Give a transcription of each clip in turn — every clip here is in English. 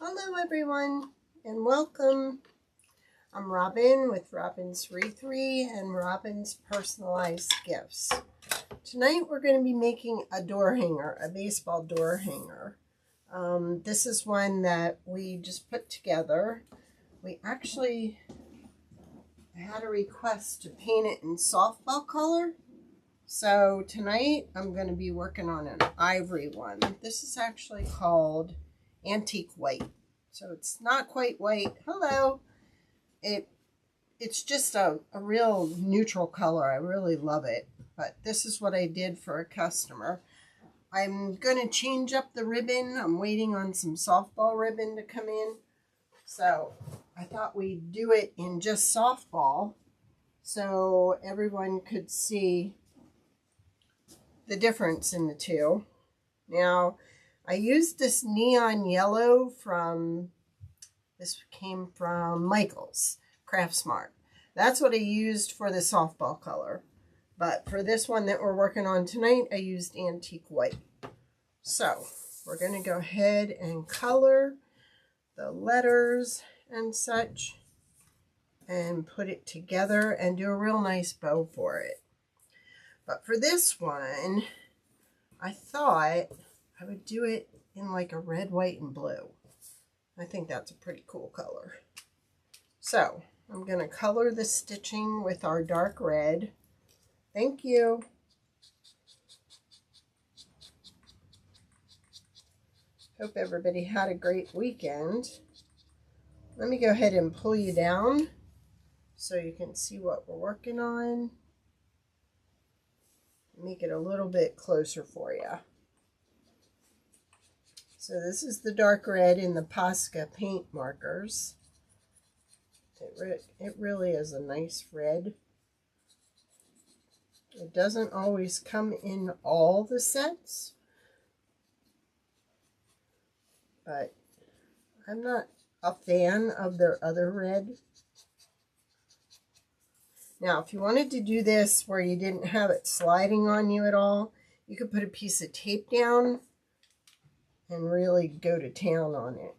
Hello everyone and welcome. I'm Robin with robinswreathery and Robin's Personalized Gifts. Tonight we're going to be making a door hanger, a baseball door hanger. This is one that we just put together. We actually had a request to paint it in softball color. So tonight I'm going to be working on an ivory one. This is actually called Antique White. So it's not quite white. Hello. It's just a real neutral color. I really love it. But this is what I did for a customer. I'm going to change up the ribbon. I'm waiting on some softball ribbon to come in. So I thought we'd do it in just softball so everyone could see the difference in the two. Now, I used this neon yellow this came from Michael's Craft Smart. That's what I used for the softball color. But for this one that we're working on tonight, I used Antique White. So, we're going to go ahead and color the letters and such and put it together and do a real nice bow for it. But for this one, I thought I would do it in like a red, white, and blue. I think that's a pretty cool color. So, I'm going to color the stitching with our dark red. Thank you. Hope everybody had a great weekend. Let me go ahead and pull you down so you can see what we're working on. Make it a little bit closer for you. So this is the dark red in the Posca paint markers. It really is a nice red. It doesn't always come in all the sets, but I'm not a fan of their other red. Now, if you wanted to do this where you didn't have it sliding on you at all, you could put a piece of tape down and really go to town on it.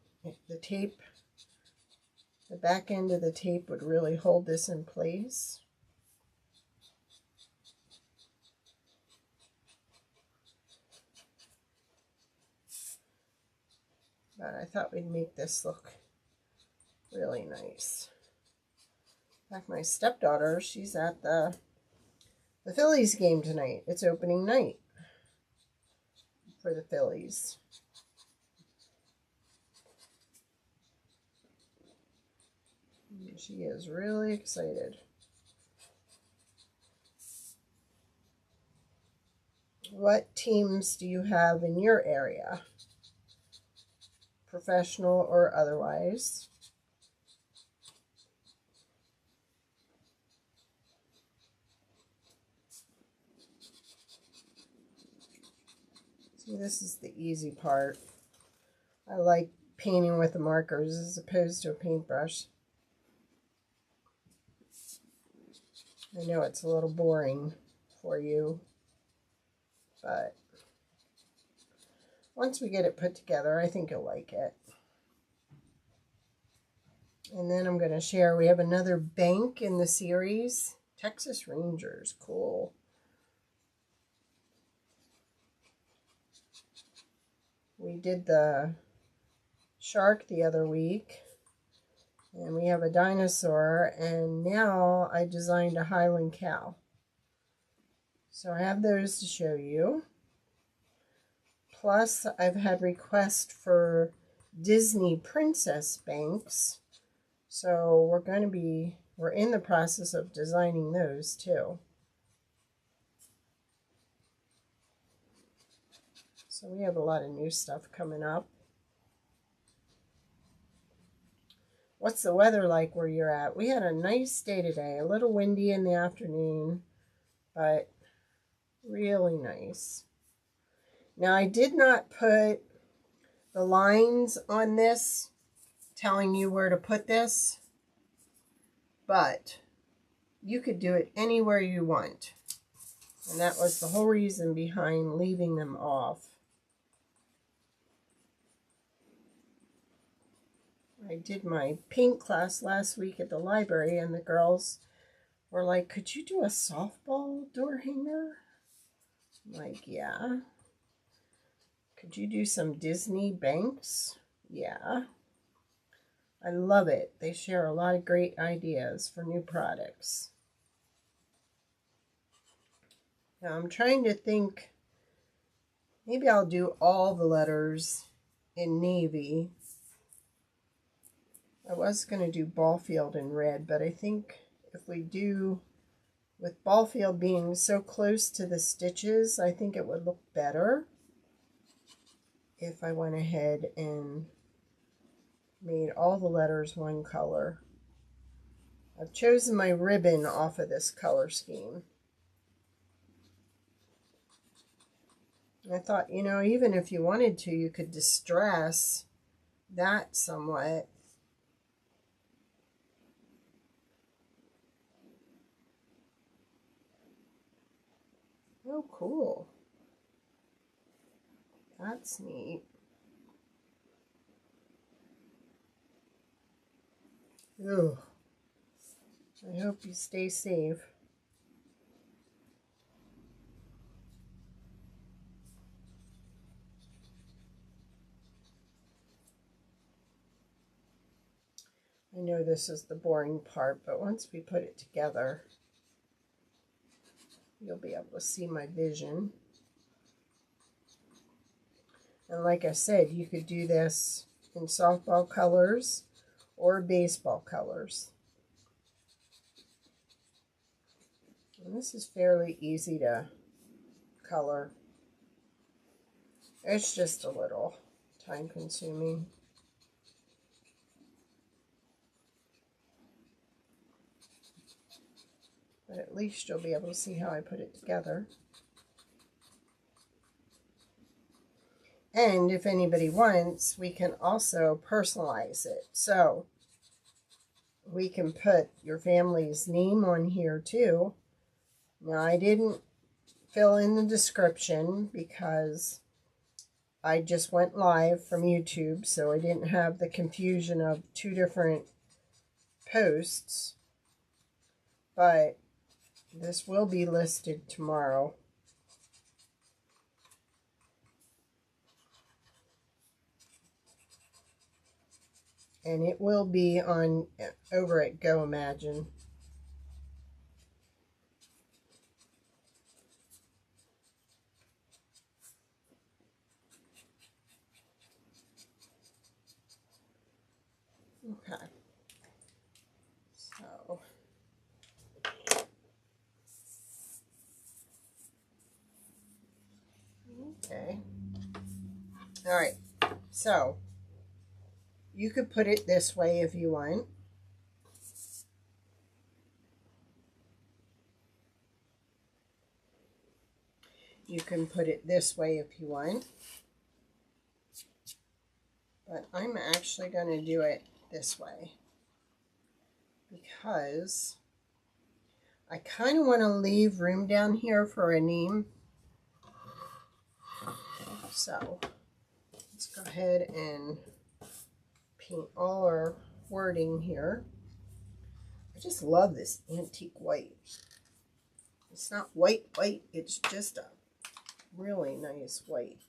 The back end of the tape would really hold this in place. But I thought we'd make this look really nice. In fact, my stepdaughter, she's at the Phillies game tonight. It's opening night for the Phillies. She is really excited. What teams do you have in your area? Professional or otherwise? See, this is the easy part. I like painting with the markers as opposed to a paintbrush. I know it's a little boring for you, but once we get it put together, I think you'll like it. And then I'm going to share, we have another bank in the series, Texas Rangers, cool. We did the shark the other week, and we have a dinosaur, and now I designed a Highland cow. So I have those to show you. Plus, I've had requests for Disney princess banks. So we're in the process of designing those too. So we have a lot of new stuff coming up. What's the weather like where you're at? We had a nice day today, a little windy in the afternoon, but really nice. Now, I did not put the lines on this telling you where to put this, but you could do it anywhere you want. And that was the whole reason behind leaving them off. I did my paint class last week at the library, and the girls were like, could you do a softball door hanger? I'm like, yeah. Could you do some Disney banks? Yeah. I love it. They share a lot of great ideas for new products. Now I'm trying to think, maybe I'll do all the letters in navy. I was going to do ball field in red, but I think if we do, with ball field being so close to the stitches, I think it would look better if I went ahead and made all the letters one color. I've chosen my ribbon off of this color scheme. I thought, you know, even if you wanted to, you could distress that somewhat. Oh, cool. That's neat. Ugh. I hope you stay safe. I know this is the boring part, but once we put it together, you'll be able to see my vision. And like I said, you could do this in softball colors or baseball colors. And this is fairly easy to color. It's just a little time consuming. But at least you'll be able to see how I put it together. And if anybody wants, we can also personalize it. So we can put your family's name on here too. Now, I didn't fill in the description because I just went live from YouTube, so I didn't have the confusion of two different posts. But this will be listed tomorrow. And it will be on over at Goimagine. Okay. So okay. All right. So you could put it this way if you want. You can put it this way if you want. But I'm actually going to do it this way because I kind of want to leave room down here for a name. So let's go ahead and paint all our wording here. I just love this antique white. It's not white, it's just a really nice white.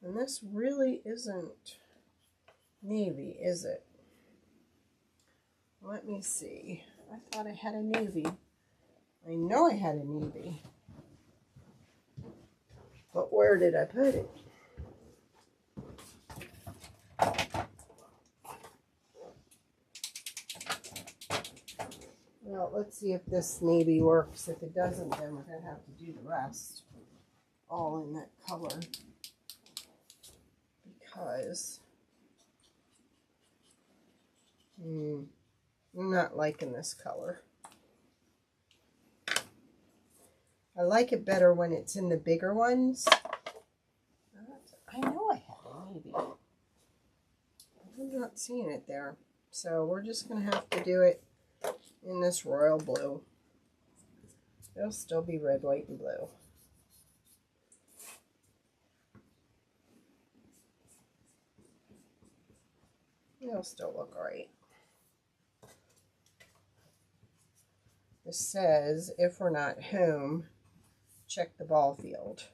And this really isn't navy, is it? Let me see. I thought I had a navy. I know I had a navy. But where did I put it? Well, let's see if this navy works. If it doesn't, then we're going to have to do the rest all in that color. Because I'm not liking this color. I like it better when it's in the bigger ones. I know I have a navy. I'm not seeing it there. So we're just going to have to do it in this royal blue. It'll still be red, white, and blue. They'll still look all right. This says, if we're not home, check the ball field.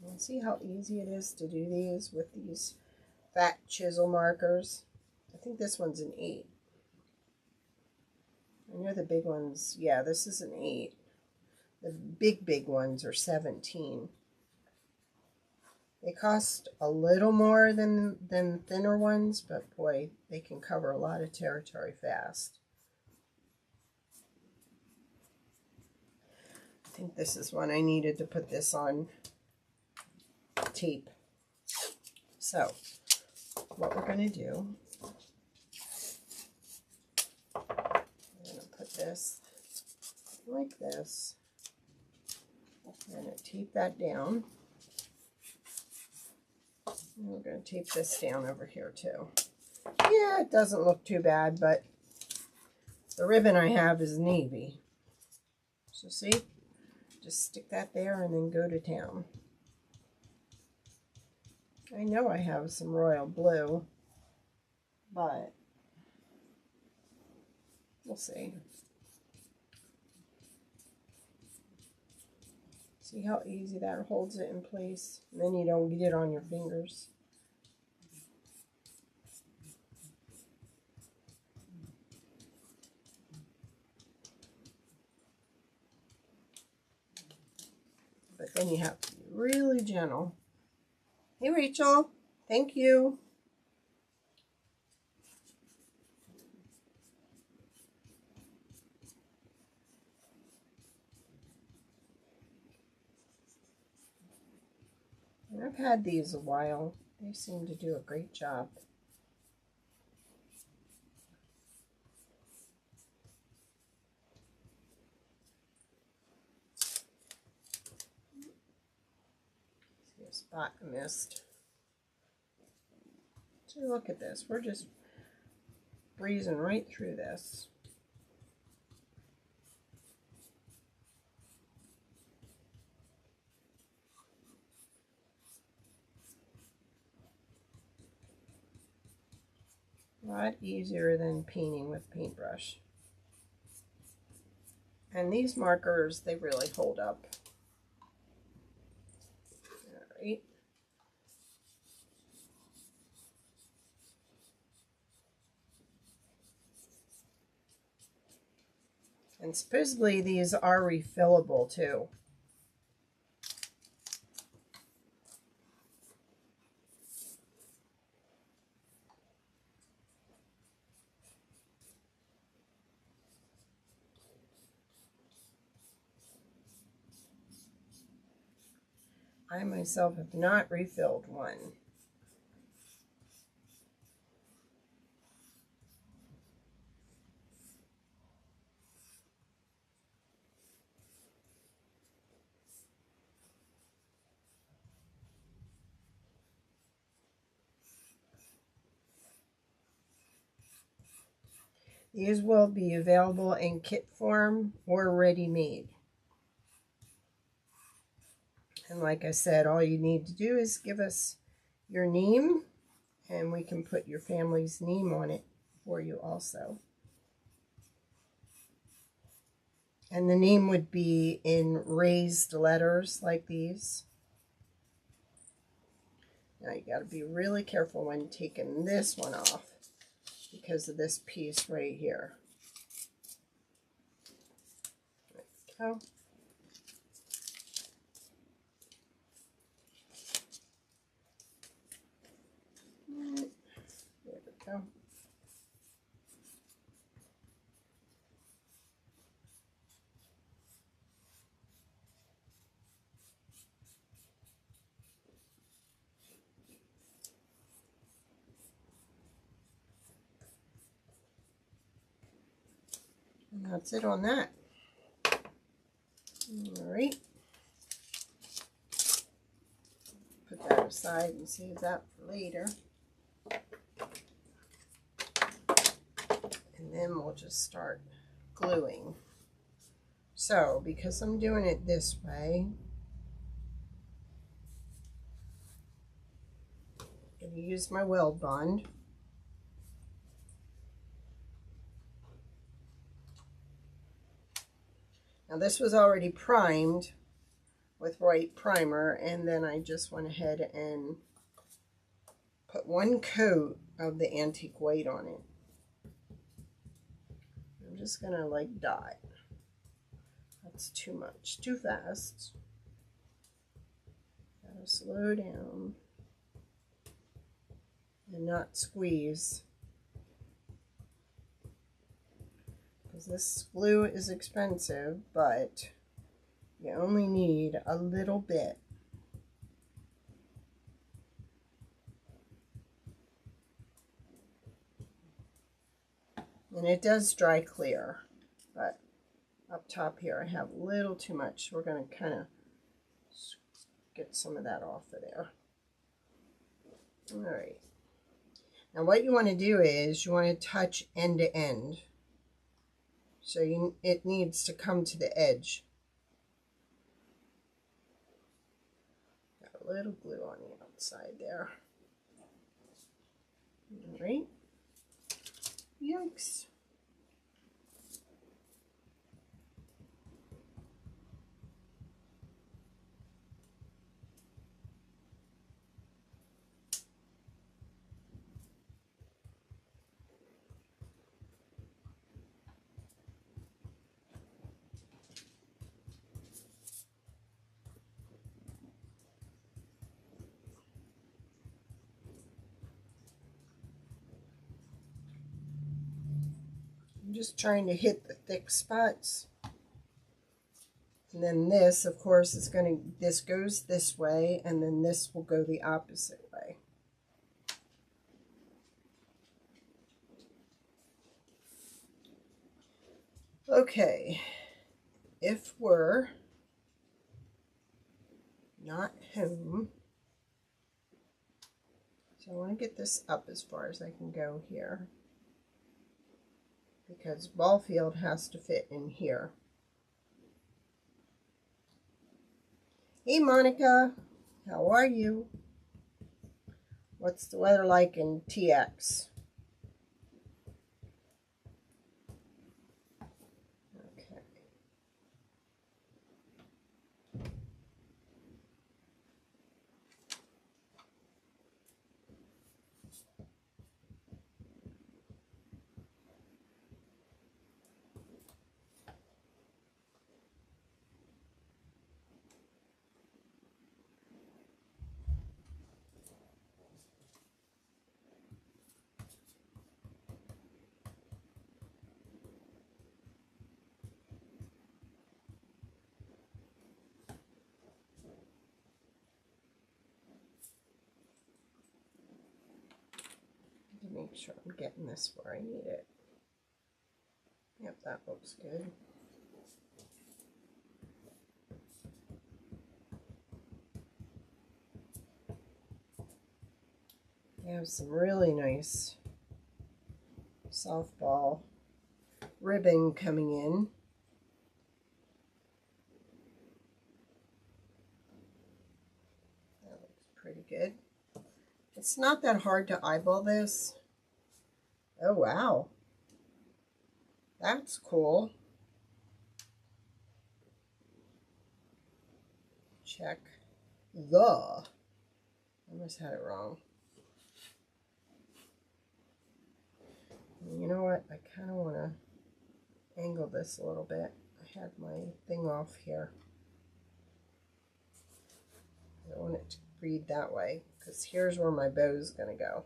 And see how easy it is to do these with these fat chisel markers. I think this one's an 8. I know the big ones, yeah, this is an 8. The big ones are 17. They cost a little more than thinner ones, but boy, they can cover a lot of territory fast. I think this is one I needed to put this on tape. So, what we're going to do, we're going to put this like this. We're going to tape that down. And we're going to tape this down over here too. Yeah, it doesn't look too bad, but the ribbon I have is navy. So see, just stick that there and then go to town. I know I have some royal blue, but we'll see. See how easy that holds it in place? And then you don't get it on your fingers. But then you have to be really gentle. Hey Rachel, thank you. And I've had these a while. They seem to do a great job. See a spot I missed. So look at this. We're just breezing right through this. A lot easier than painting with paintbrush. And these markers, they really hold up. All right. And supposedly these are refillable too. I myself have not refilled one. These will be available in kit form or ready-made. And like I said, all you need to do is give us your name, and we can put your family's name on it for you also. And the name would be in raised letters like these. Now you got to be really careful when taking this one off because of this piece right here. There we go. There we go. And that's it on that. All right. Put that aside and save that for later. And then we'll just start gluing. So, because I'm doing it this way, I'm going to use my weld bond. Now this was already primed with white primer, and then I just went ahead and put one coat of the antique white on it. I'm just going to like dot. That's too much, too fast. Gotta slow down and not squeeze, because this glue is expensive, but you only need a little bit. And it does dry clear, but up top here I have a little too much. So we're going to kind of get some of that off of there. All right. Now what you want to do is you want to touch end to end. So it needs to come to the edge. Got a little glue on the outside there. All right. Yikes. I'm just trying to hit the thick spots. And then this, of course, is this goes this way, and then this will go the opposite way. Okay, if we're not home, so I want to get this up as far as I can go here, because ball field has to fit in here. Hey Monica, how are you? What's the weather like in TX? Okay. Make sure I'm getting this where I need it. Yep, that looks good. I have some really nice softball ribbon coming in. That looks pretty good. It's not that hard to eyeball this. Oh, wow. That's cool. Check the. I almost had it wrong. You know what? I kind of want to angle this a little bit. I had my thing off here. I don't want it to read that way, because here's where my bow is going to go.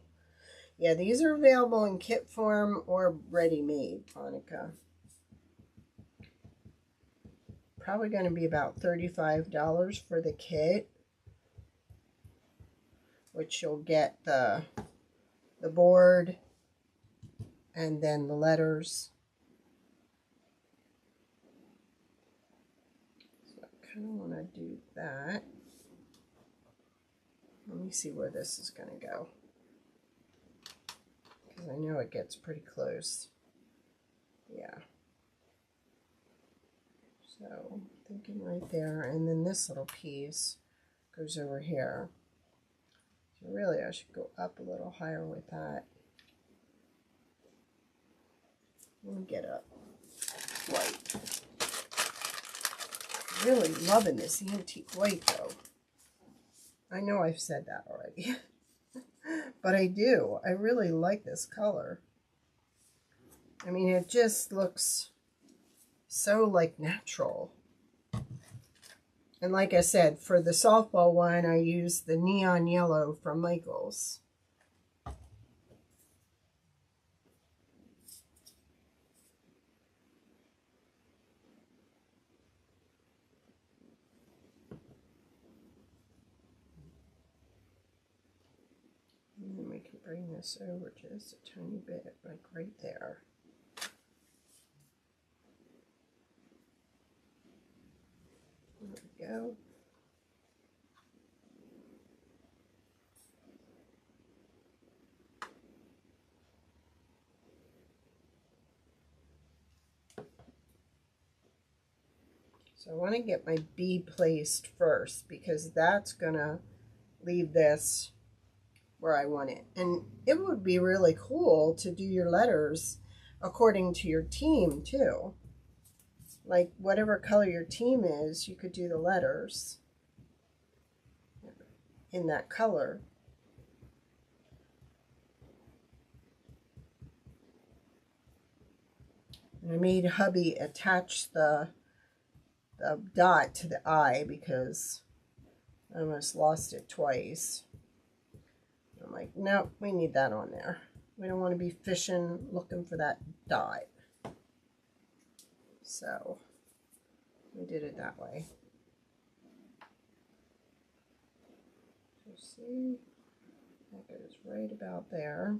Yeah, these are available in kit form or ready-made, Monica. Probably going to be about $35 for the kit, which you'll get the board and then the letters. So I kind of want to do that. Let me see where this is going to go, because I know it gets pretty close. Yeah. So thinking right there, and then this little piece goes over here. So really I should go up a little higher with that. Let me get a white. Really loving this antique white though. I know I've said that already. But I do. I really like this color. I mean, it just looks so like natural. And like I said, for the softball one, I used the neon yellow from Michaels. And then we can bring this over just a tiny bit, like right there. There we go. So I want to get my B placed first because that's going to leave this where I want it. And it would be really cool to do your letters according to your team too. Like whatever color your team is, you could do the letters in that color. And I made hubby attach the dot to the I because I almost lost it twice. I'm like, nope, we need that on there. We don't want to be fishing looking for that dot. So we did it that way. So see, that goes right about there.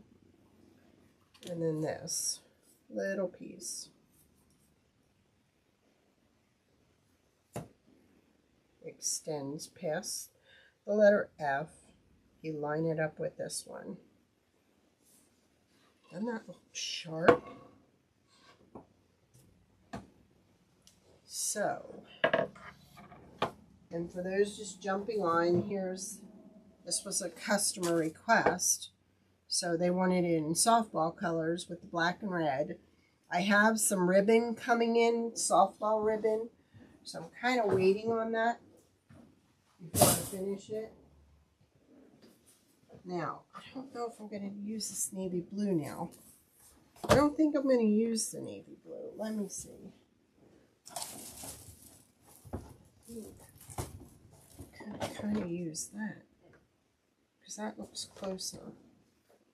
And then this little piece extends past the letter F. You line it up with this one. Doesn't that look sharp? So, and for those just jumping on, this was a customer request. So they wanted it in softball colors with the black and red. I have some ribbon coming in, softball ribbon. So I'm kind of waiting on that before I finish it. Now, I don't know if I'm going to use this navy blue now. I don't think I'm going to use the navy blue. Let me see. Kind of use that because that looks closer.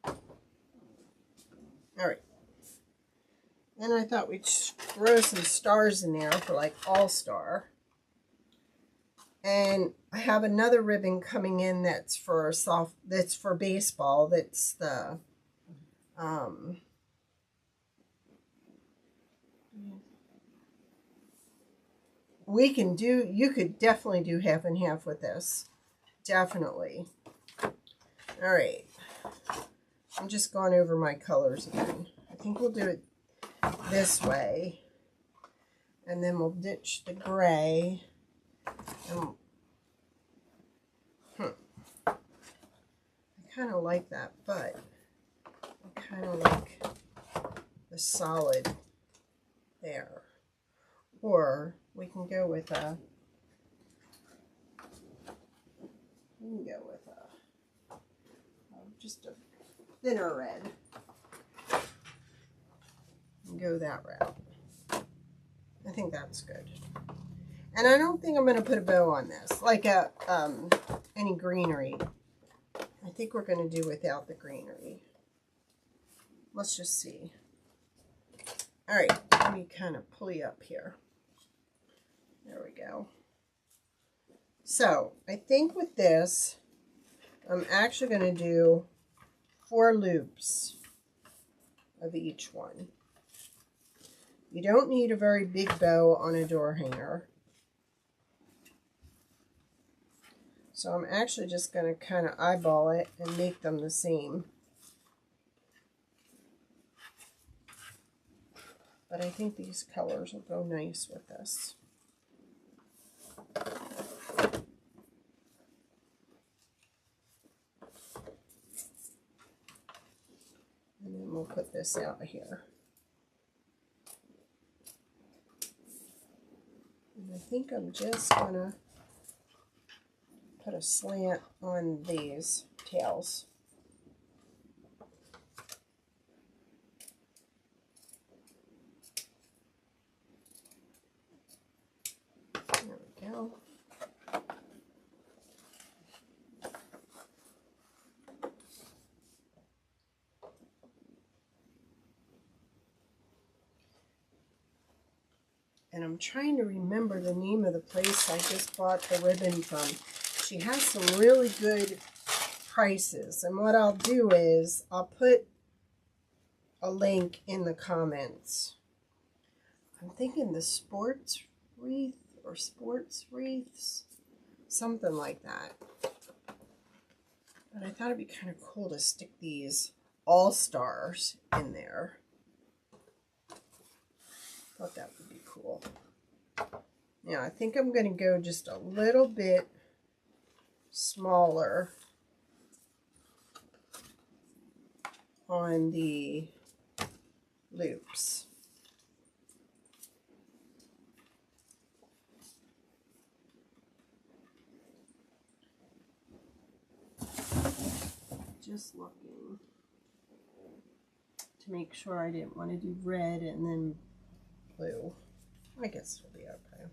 All right. Then I thought we'd throw some stars in there for like all-star. And I have another ribbon coming in that's for baseball. That's the you could definitely do half and half with this. Definitely. All right. I'm just going over my colors again. I think we'll do it this way. And then we'll ditch the gray. And, I kind of like that, but I kind of like the solid there. Or we can go with just a thinner red. And go that route. I think that's good. And I don't think I'm going to put a bow on this, like any greenery. I think we're going to do without the greenery. Let's just see. All right, let me kind of pull you up here. There we go. So I think with this, I'm actually going to do 4 loops of each one. You don't need a very big bow on a door hanger. So I'm actually just going to kind of eyeball it and make them the same. But I think these colors will go nice with this. we'll put this out here. And I think I'm just going to put a slant on these tails. There we go. And I'm trying to remember the name of the place I just bought the ribbon from. She has some really good prices. And what I'll do is I'll put a link in the comments. I'm thinking the sports wreath or sports wreaths. Something like that. But I thought it'd be kind of cool to stick these all-stars in there. Thought that would be cool. Now I think I'm going to go just a little bit smaller on the loops. Just looking to make sure I didn't want to do red and then blue. I guess it'll be okay.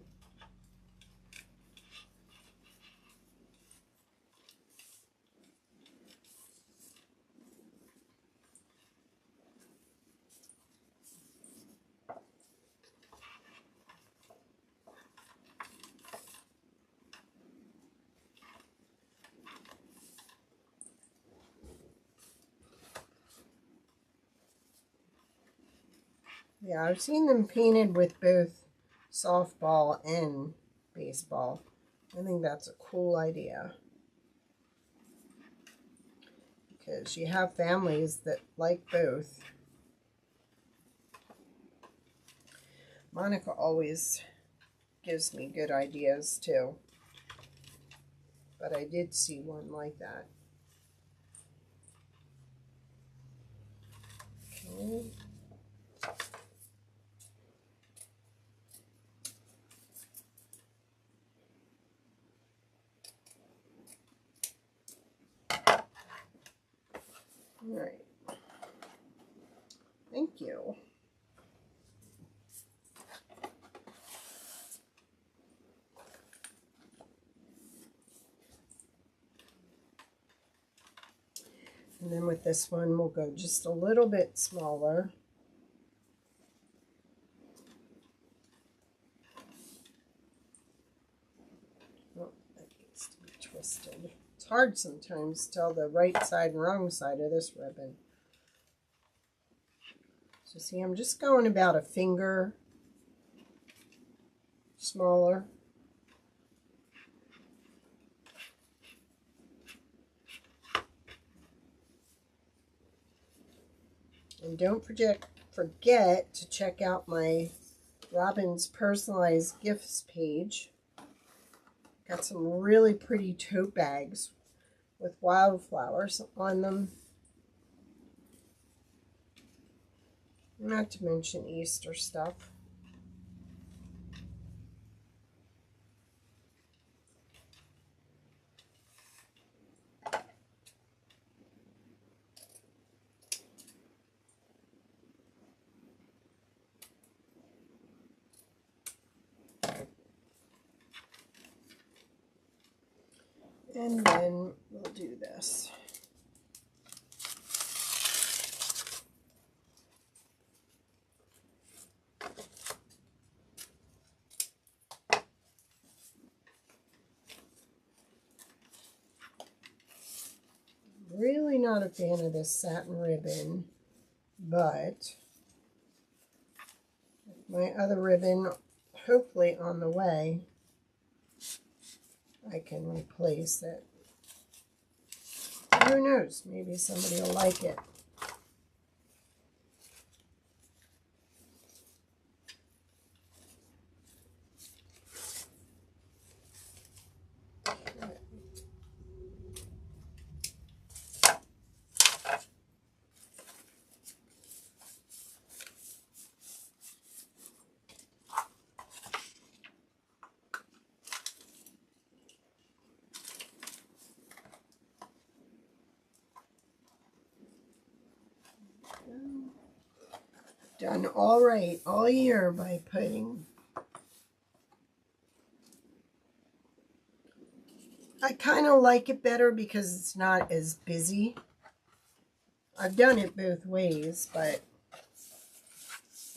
Yeah, I've seen them painted with both softball and baseball. I think that's a cool idea. Because you have families that like both. Monica always gives me good ideas too. But I did see one like that. Okay. All right. Thank you. And then with this one, we'll go just a little bit smaller. Oh, that needs to be twisted. It's hard sometimes to tell the right side and wrong side of this ribbon. So see, I'm just going about a finger smaller. And don't forget to check out my Robin's Personalized Gifts page. Got some really pretty tote bags with wildflowers on them. Not to mention Easter stuff. And then we'll do this. Really not a fan of this satin ribbon, but my other ribbon, hopefully on the way, I can replace it. Who knows? Maybe somebody will like it. done all right all year by putting. I kind of like it better because it's not as busy. I've done it both ways, but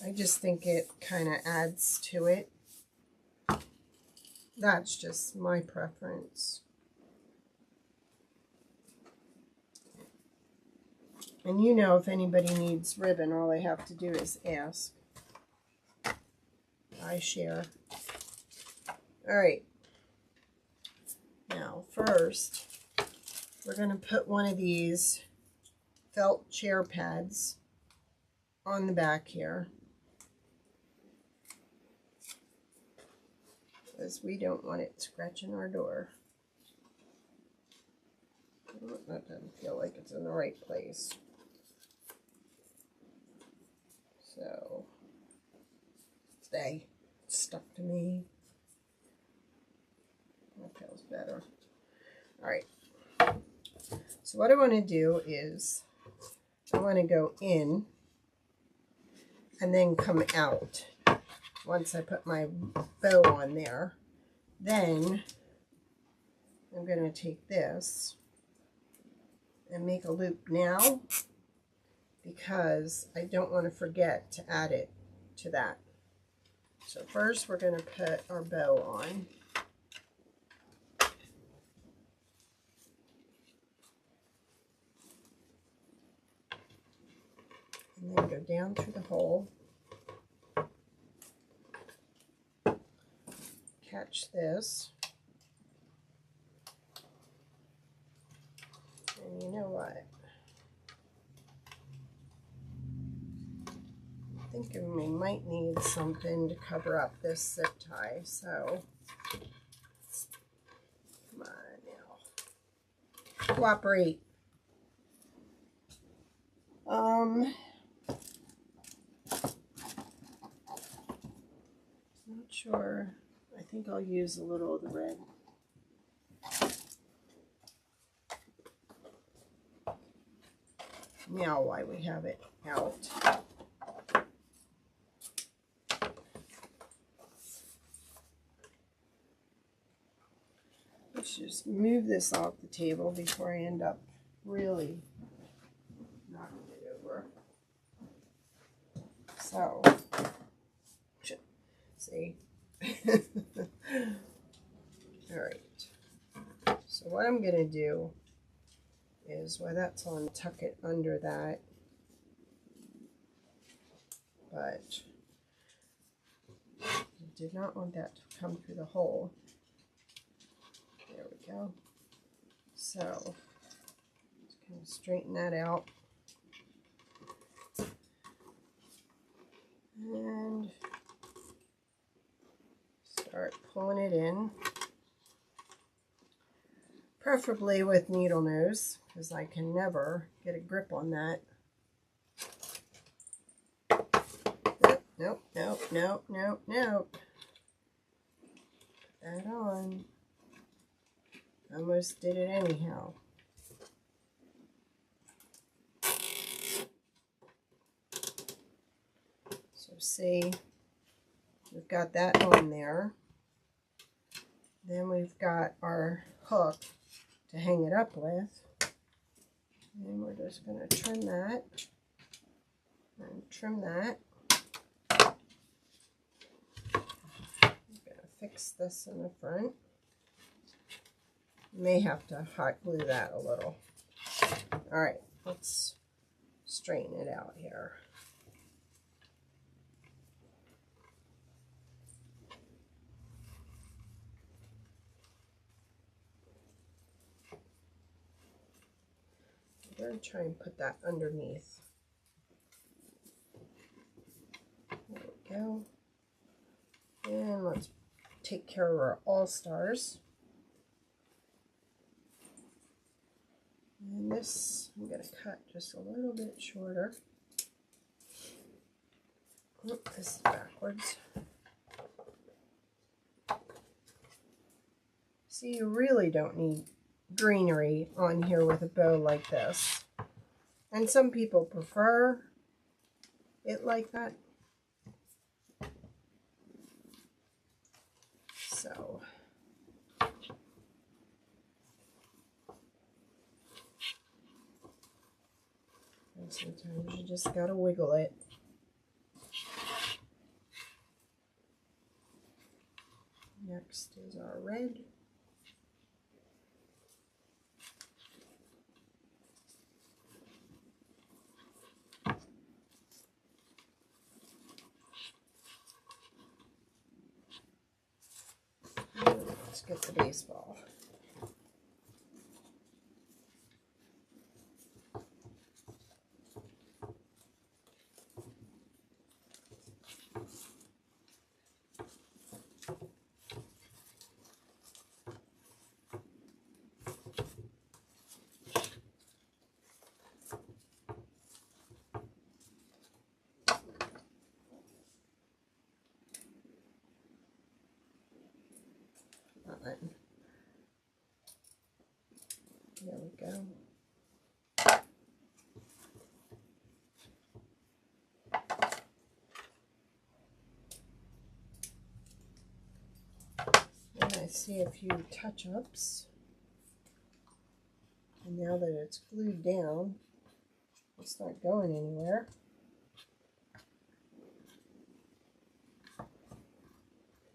I just think it kind of adds to it. That's just my preference. And you know, if anybody needs ribbon, all they have to do is ask. I share. All right. Now, first, we're going to put one of these felt chair pads on the back here, because we don't want it scratching our door. That doesn't feel like it's in the right place. So, stay. It's stuck to me. That feels better. All right. So what I want to do is I want to go in and then come out. Once I put my bow on there, then I'm going to take this and make a loop now, because I don't want to forget to add it to that. So first we're going to put our bow on. And then go down through the hole. Catch this. And you know what? I'm thinking we might need something to cover up this zip tie, so come on now. Cooperate. Not sure. I think I'll use a little of the red. Now, while we have it out, let's just move this off the table before I end up really knocking it over. So, see. All right. So what I'm going to do is, while that's on, tuck it under that. But I did not want that to come through the hole. There we go. So just kind of straighten that out. And start pulling it in. Preferably with needle nose, because I can never get a grip on that. Nope, nope, nope, nope, nope. Put that on. Almost did it anyhow. So see, we've got that on there. Then we've got our hook to hang it up with. And we're just going to trim that and trim that. I'm going to fix this in the front. May have to hot glue that a little. All right, let's straighten it out here. I'm going to try and put that underneath. There we go. And let's take care of our all-stars. And this, I'm going to cut just a little bit shorter. Oh, this is backwards. See, you really don't need greenery on here with a bow like this. And some people prefer it like that. So and sometimes you just gotta wiggle it. Next is our red. Let's get the baseball. There we go. And I see a few touch-ups. And now that it's glued down, it's not going anywhere.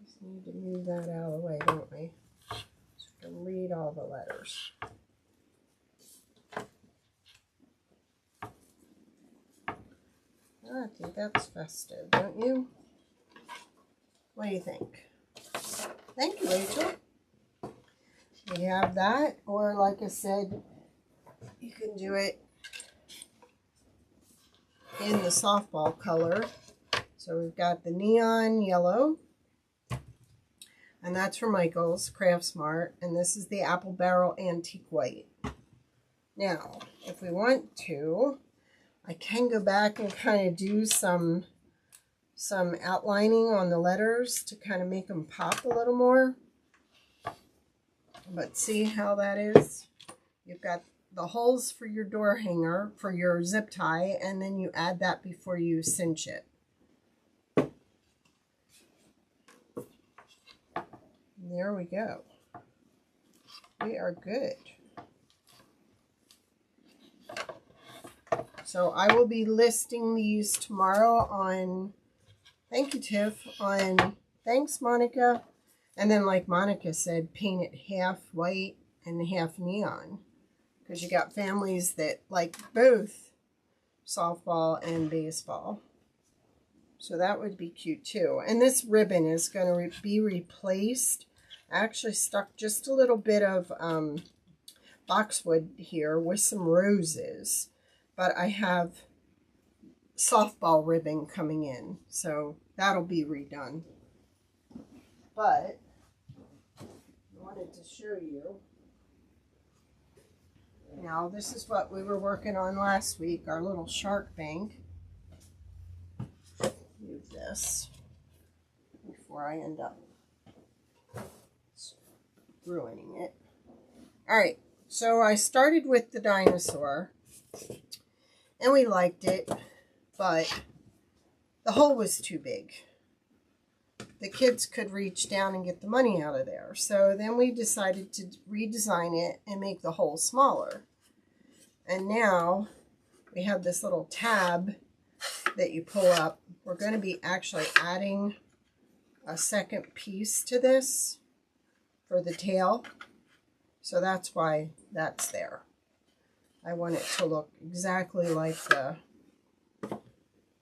Just need to move that out of the way, don't we? So we can read all the letters. I think that's festive, don't you? What do you think? Thank you, Rachel. We have that, or like I said, you can do it in the softball color. So we've got the neon yellow, and that's from Michael's Craft Smart, and this is the apple barrel antique white. Now, if we want to, I can go back and kind of do some outlining on the letters to kind of make them pop a little more. But see how that is? You've got the holes for your door hanger, for your zip tie, and then you add that before you cinch it. And there we go. We are good. So I will be listing these tomorrow on, thank you, Tiff, on, thanks, Monica. And then like Monica said, paint it half white and half neon. Because you got families that like both softball and baseball. So that would be cute too. And this ribbon is going to be replaced. I actually stuck just a little bit of boxwood here with some roses. But I have softball ribbon coming in, so that'll be redone. But I wanted to show you. Now, this is what we were working on last week, our little shark bank. Move this before I end up ruining it. All right, so I started with the dinosaur. And we liked it, but the hole was too big. The kids could reach down and get the money out of there. So then we decided to redesign it and make the hole smaller. And now we have this little tab that you pull up. We're going to be actually adding a second piece to this for the tail. So that's why that's there. I want it to look exactly like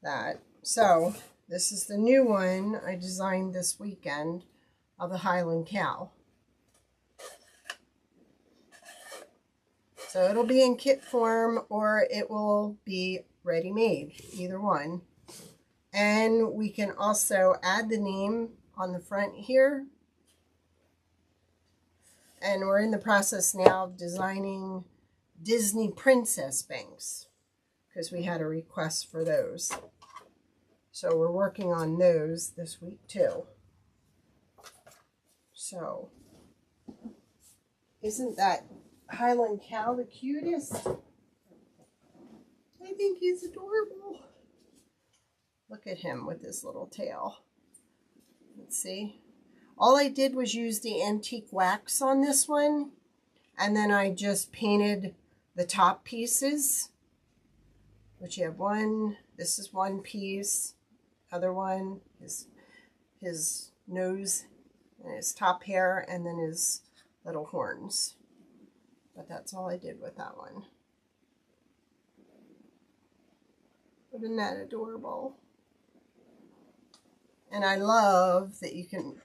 that. So this is the new one I designed this weekend of the Highland cow. So it'll be in kit form or it will be ready-made, either one. And we can also add the name on the front here. And we're in the process now of designing Disney princess banks because we had a request for those. So we're working on those this week too. So isn't that Highland cow the cutest? I think he's adorable. Look at him with his little tail. Let's see. All I did was use the antique wax on this one, and then I just painted the top pieces, which you have one. This is one piece. Other one is his nose and his top hair, and then his little horns. But that's all I did with that one. Isn't that adorable? And I love that you can,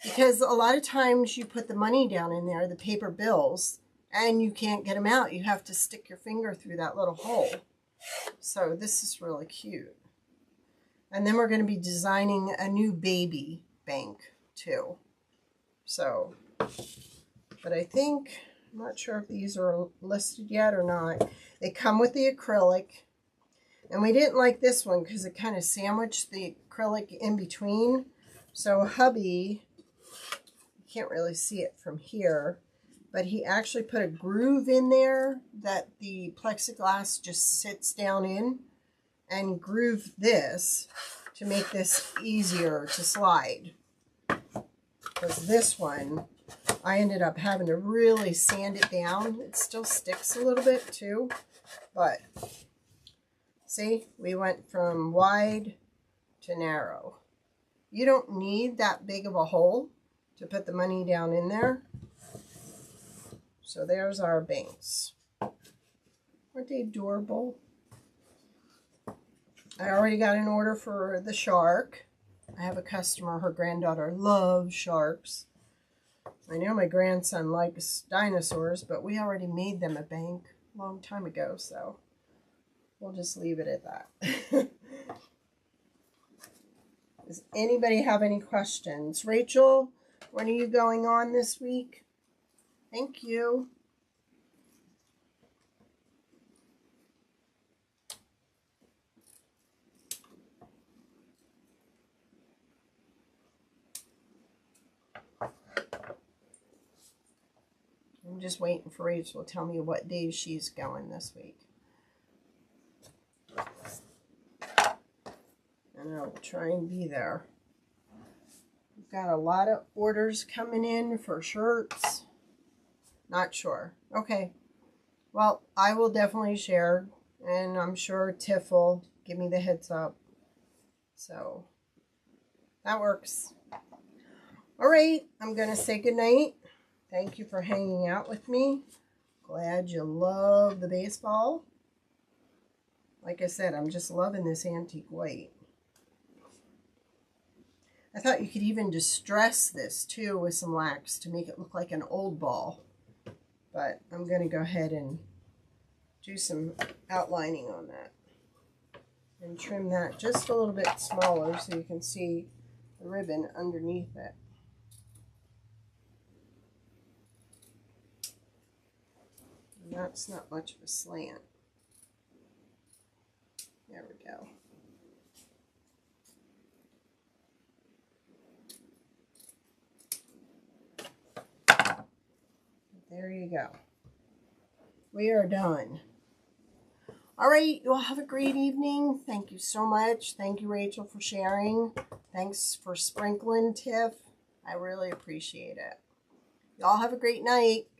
because a lot of times you put the money down in there, the paper bills, and you can't get them out. You have to stick your finger through that little hole. So this is really cute. And then we're going to be designing a new baby bank too. So, but I think, I'm not sure if these are listed yet or not. They come with the acrylic. And we didn't like this one because it kind of sandwiched the acrylic in between. So hubby, you can't really see it from here, but he actually put a groove in there that the plexiglass just sits down in, and grooved this to make this easier to slide. Because this one, I ended up having to really sand it down. It still sticks a little bit too, but see, we went from wide to narrow. You don't need that big of a hole to put the money down in there. So there's our banks. Aren't they adorable? I already got an order for the shark. I have a customer, her granddaughter loves sharks. I know my grandson likes dinosaurs, but we already made them a bank a long time ago, so we'll just leave it at that. Does anybody have any questions? Rachel, when are you going on this week? Thank you. I'm just waiting for Rachel to tell me what days she's going this week. And I'll try and be there. We've got a lot of orders coming in for shirts. Not sure. Okay. Well, I will definitely share. And I'm sure Tiff will give me the heads up. So, that works. All right. I'm going to say goodnight. Thank you for hanging out with me. Glad you love the baseball. Like I said, I'm just loving this antique white. I thought you could even distress this too with some wax to make it look like an old ball. But I'm going to go ahead and do some outlining on that. And trim that just a little bit smaller so you can see the ribbon underneath it. And that's not much of a slant. There we go. There you go. We are done. All right, you all have a great evening. Thank you so much. Thank you, Rachel, for sharing. Thanks for sprinkling, Tiff. I really appreciate it. Y'all have a great night. Good